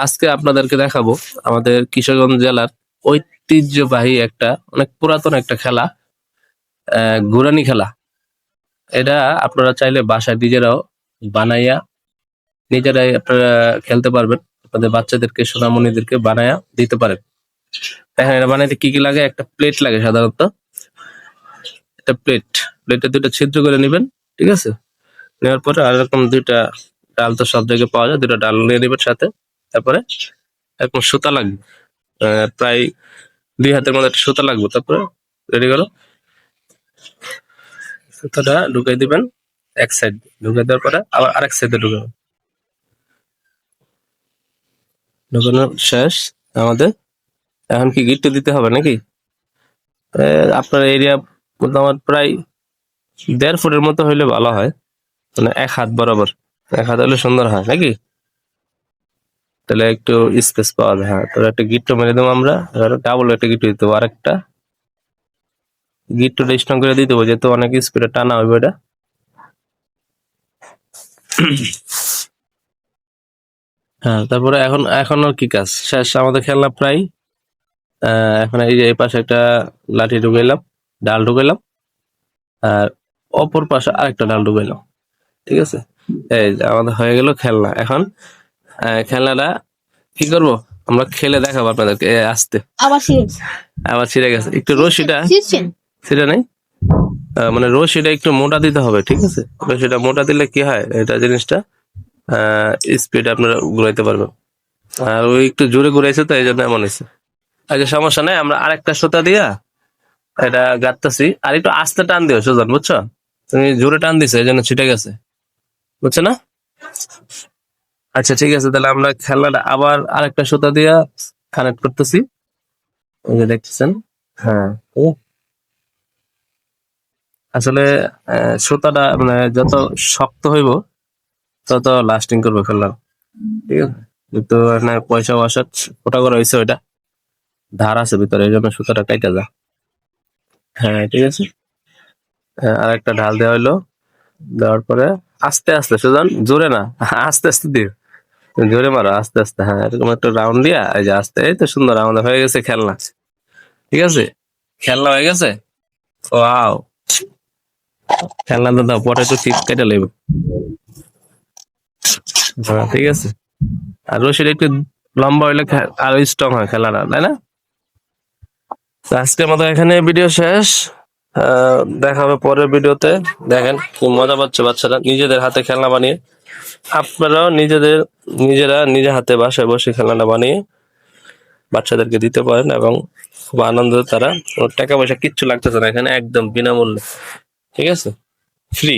আজকে আপনাদেরকে দেখাবো আমাদের কিশোরগঞ্জ জেলার ঐতিহ্যবাহী একটা অনেক পুরাতন একটা খেলা, ঘুরানি খেলা। এটা আপনারা চাইলে বাসায় নিজেরাও বানাইয়া নিজেরাই আপনারা খেলতে পারবেন। আপনাদের বাচ্চাদেরকে সোনামণিদেরকে বানায়া দিতে পারেন। দেখেন এটা বানাইতে কি কি লাগে, একটা প্লেট লাগে সাধারণত। একটা প্লেটে দুটো ছিদ্র করে নেবেন, ঠিক আছে? নেওয়ার পরে আর এরকম দুইটা ডাল, তো সব জায়গায় পাওয়া যায়, দুটো ডাল নিয়ে নেবেন সাথে। তারপরে এরকম সুতা লাগবে, প্রায় 2 হাতের মধ্যে একটা সুতা লাগবে। তারপরে রেডি করো, সুতাটা ঢুকাই দিবেন এক সাইড, ঢুকাই দেওয়ার পরে আবার আরেক সাইডে ঢুকাবেন। ঢুকানো শেষ আমাদের। এখন কি গিট্টু দিতে হবে নাকি? আপনার এরিয়া মোটামুটি প্রায় 1.5 ফুটের মতো হইলে ভালো হয়, মানে 1 হাত বরাবর। 1 হাত হলে সুন্দর হয় নাকি? তাহলে একটু স্পেস পাওয়া যায়। হ্যাঁ, তাহলে একটা গিট্টু মেরে দেবো আমরা। ডাবল একটা গিট্টু দিতে হবে, আরেকটা গিট্টুটা স্ট্রং করে দিতে হবে, যেহেতু অনেক স্পিডে টানা হবে এটা। হ্যাঁ, তারপরে এখন আর কি কাজ শেষ আমাদের খেলনা প্রায়। এখন এই যে এই পাশে একটা লাঠি ঢুকাইলাম, ডাল ঢুকাইলাম, আর অপর পাশে আরেকটা ডাল ঢুকাইলাম, ঠিক আছে? এই যে আমাদের হয়ে গেল খেলনা। এখন খেলনাটা কি করব, আমরা খেলে দেখাবো আপনাদেরকে। আসতে আবার ছিঁড়ে গেছে, একটু রশিটা ছিঁড়ে নাই, মানে রশিটা একটু মোটা দিতে হবে, ঠিক আছে? রশিটা মোটা দিলে কি হয়, এটা জিনিসটা স্পিড আপনারা ঘুরাইতে পারবেন। আর ওই একটু জোরে ঘুরাইছে, তো এই জন্য এমন হয়েছে। আচ্ছা, সমস্যা নাই, আমরা আরেকটা সুতা দিয়া এটা গাঁথতেছি। আর একটু আস্তে টান দিও সুজন, বুঝছো? তুমি জোরে টান দিছো, এই জন্য ছিটে গেছে, বুঝছো না? আচ্ছা ঠিক আছে, তাহলে আমরা খেলনাটা আবার আরেকটা সুতা দিয়া কানেক্ট করতেছি, ওই যে দেখতেছেন। হ্যাঁ, ও আসলে সুতাটা মানে যত শক্ত হইব তত লাস্টিং করবে খেলনা, ঠিক আছে? কিন্তু এখানে পয়সা ওয়াসার ফোটা করা হয়েছে, ওইটা ধার আছে ভিতরে, এই জন্য সুতাটা কাইটা যায়। হ্যাঁ ঠিক আছে। আর একটা ঢাল দেওয়া হইলো, দেওয়ার পরে আস্তে আস্তে সুজন, জোরে না, আস্তে আস্তে দিও, জোরে মারো, আস্তে আস্তে। হ্যাঁ, এরকম একটা রাউন্ড দিয়া, এই যে আস্তে, এই তো সুন্দর আমাদের হয়ে গেছে খেলনা, ঠিক আছে? খেলনা হয়ে গেছে। ওয়াও, খেলনা তো দাও, পরে একটু টিপ কেটে নেবে। হ্যাঁ ঠিক আছে। আর রশিটা একটু লম্বা হইলে আরো স্ট্রং হয় খেলাটা, তাই না? তো আজকের মতো এখানে ভিডিও শেষ। দেখা হবে পরের ভিডিওতে। দেখেন কি মজা পাচ্ছে বাচ্চারা নিজেদের হাতে খেলনা বানিয়ে। আপনারাও নিজেরা নিজের হাতে বাসায় বসে খেলনাটা বানিয়ে বাচ্চাদেরকে দিতে পারেন, এবং খুব আনন্দ, তারা কোনো টাকা পয়সা কিচ্ছু লাগতেছে না এখানে, একদম বিনামূল্যে, ঠিক আছে? ফ্রি।